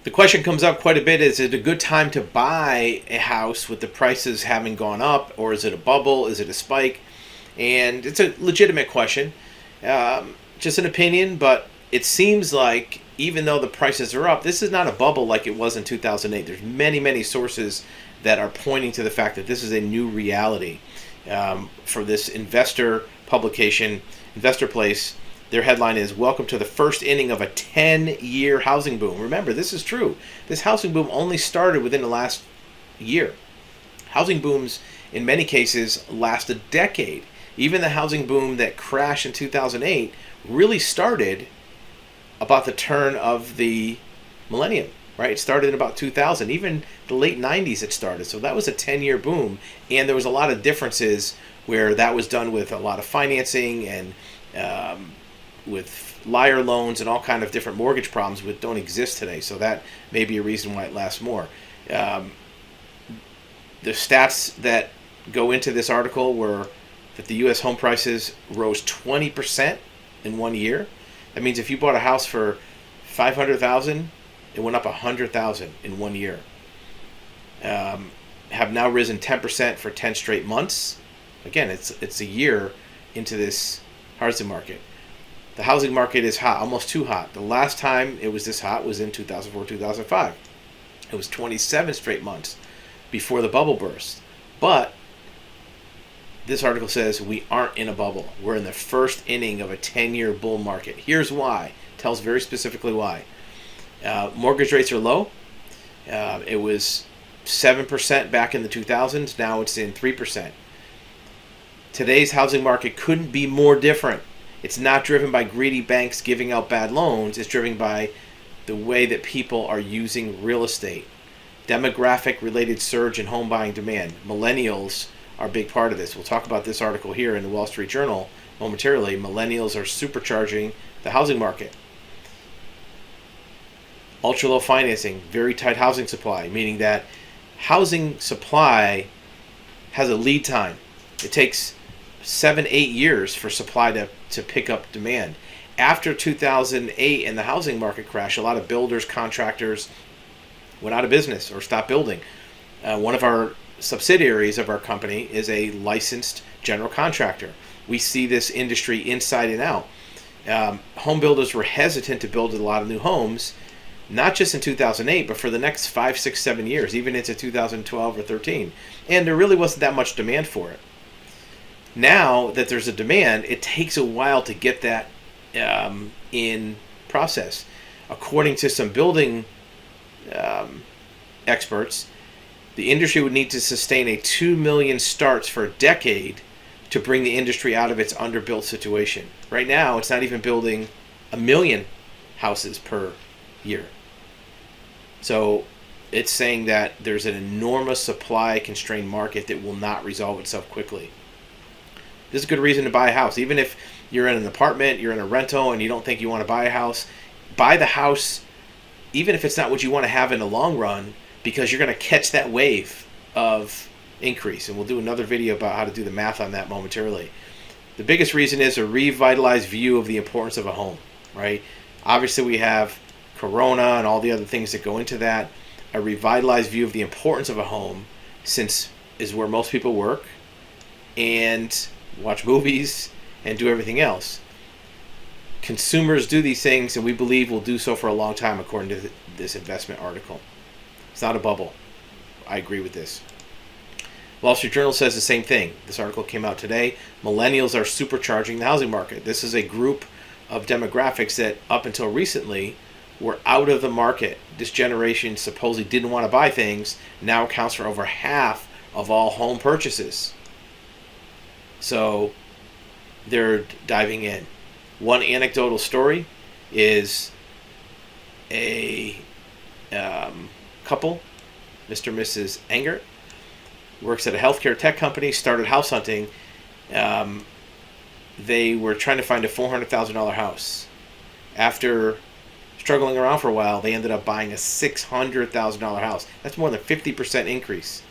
The question comes up quite a bit: is it a good time to buy a house with the prices having gone up, or is it a bubble? Is it a spike? And it's a legitimate question. Just an opinion, but it seems like even though the prices are up, this is not a bubble like it was in 2008. There's many, many sources that are pointing to the fact that this is a new reality. For this investor publication, Investor Place, their headline is "Welcome to the first inning of a 10-year housing boom." Remember, this is true. This housing boom only started within the last year. Housing booms, in many cases, last a decade. Even the housing boom that crashed in 2008 really started about the turn of the millennium, right? It started in about 2000. Even the late 90s it started. So that was a 10-year boom. And there was a lot of differences where that was done with a lot of financing and with liar loans and all kind of different mortgage problems that don't exist today. So that may be a reason why it lasts more. The stats that go into this article were that the U.S. home prices rose 20% in 1 year. That means if you bought a house for $500,000, it went up $100,000 in 1 year. Have now risen 10% for 10 straight months. Again, it's a year into this housing market. The housing market is hot, almost too hot. The last time it was this hot was in 2004, 2005. It was 27 straight months before the bubble burst. But this article says we aren't in a bubble. We're in the first inning of a 10-year bull market. Here's why. It tells very specifically why. Mortgage rates are low. It was 7% back in the 2000s. Now it's in 3%. Today's housing market couldn't be more different. It's not driven by greedy banks giving out bad loans. It's driven by the way that people are using real estate. Demographic-related surge in home buying demand. Millennials are a big part of this. We'll talk about this article here in the Wall Street Journal momentarily. Millennials are supercharging the housing market. Ultra-low financing, very tight housing supply, meaning that housing supply has a lead time. It takes 7-8 years for supply to pick up demand. After 2008 and the housing market crash, a lot of builders, contractors went out of business or stopped building. One of our subsidiaries of our company is a licensed general contractor. We see this industry inside and out. Home builders were hesitant to build a lot of new homes, not just in 2008, but for the next 5, 6, 7 years, even into 2012 or 13. And there really wasn't that much demand for it. Now that there's a demand, it takes a while to get that in process. According to some building experts, the industry would need to sustain a 2 million starts for a decade to bring the industry out of its underbuilt situation. Right now, it's not even building 1 million houses per year. So it's saying that there's an enormous supply-constrained market that will not resolve itself quickly. This is a good reason to buy a house. Even if you're in an apartment, you're in a rental, and you don't think you want to buy a house, buy the house, even if it's not what you want to have in the long run, because you're going to catch that wave of increase. And we'll do another video about how to do the math on that momentarily. The biggest reason is a revitalized view of the importance of a home, right? Obviously, we have Corona and all the other things that go into that. A revitalized view of the importance of a home, since is where most people work and watch movies and do everything else. Consumers do these things, and we believe will do so for a long time, according to this investment article. It's not a bubble. I agree with this. Wall Street Journal says the same thing. This article came out today. Millennials are supercharging the housing market. This is a group of demographics that up until recently were out of the market. This generation supposedly didn't want to buy things, now accounts for over half of all home purchases. So they're diving in. One anecdotal story is a couple, Mr. and Mrs. Engert, works at a healthcare tech company, started house hunting. They were trying to find a $400,000 house. After struggling around for a while, they ended up buying a $600,000 house. That's more than a 50% increase.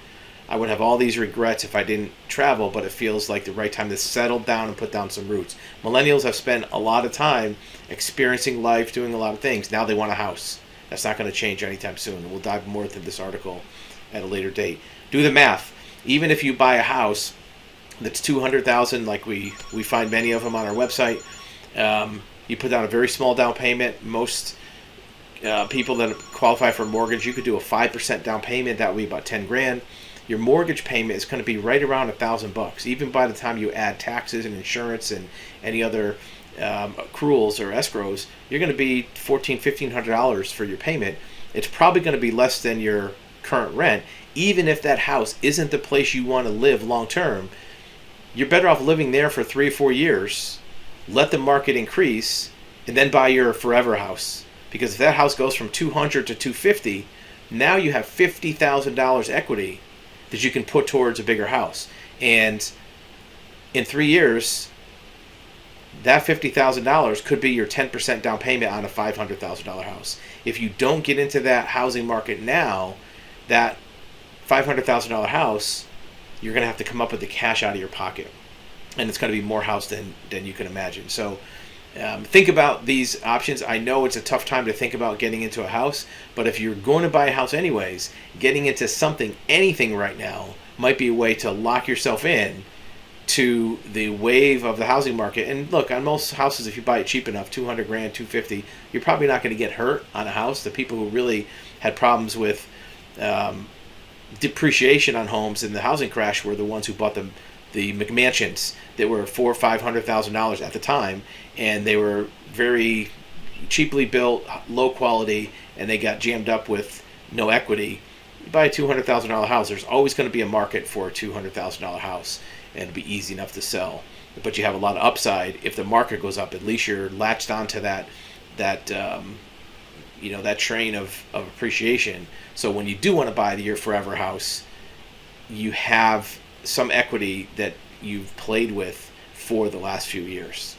I would have all these regrets if I didn't travel, but it feels like the right time to settle down and put down some roots. Millennials have spent a lot of time experiencing life, doing a lot of things. Now they want a house. That's not going to change anytime soon. We'll dive more into this article at a later date. Do the math. Even if you buy a house that's $200,000, like we find many of them on our website, you put down a very small down payment. Most people that qualify for a mortgage, you could do a 5% down payment. That would be about 10 grand. Your mortgage payment is going to be right around $1,000. Even by the time you add taxes and insurance and any other accruals or escrows, you're going to be $1,400-$1,500 for your payment. It's probably going to be less than your current rent. Even if that house isn't the place you want to live long term, you're better off living there for 3 or 4 years, let the market increase, and then buy your forever house. Because if that house goes from $200,000 to $250,000, now you have $50,000 equity that you can put towards a bigger house. And in 3 years, that $50,000 could be your 10% down payment on a $500,000 house. If you don't get into that housing market now, that $500,000 house, you're going to have to come up with the cash out of your pocket. And it's going to be more house than you can imagine. So think about these options. I know it's a tough time to think about getting into a house, but if you're going to buy a house anyways, getting into anything right now might be a way to lock yourself in to the wave of the housing market. And look, on most houses, if you buy it cheap enough, $200,000, $250,000, you're probably not going to get hurt on a house. The people who really had problems with depreciation on homes in the housing crash were the ones who bought the McMansions that were $400,000 or $500,000 at the time, and they were very cheaply built, low quality, and they got jammed up with no equity. You buy a $200,000 house, there's always going to be a market for a $200,000 house, and it'll be easy enough to sell. But you have a lot of upside if the market goes up. At least you're latched onto that train of appreciation. So when you do want to buy your forever house, you have some equity that you've played with for the last few years.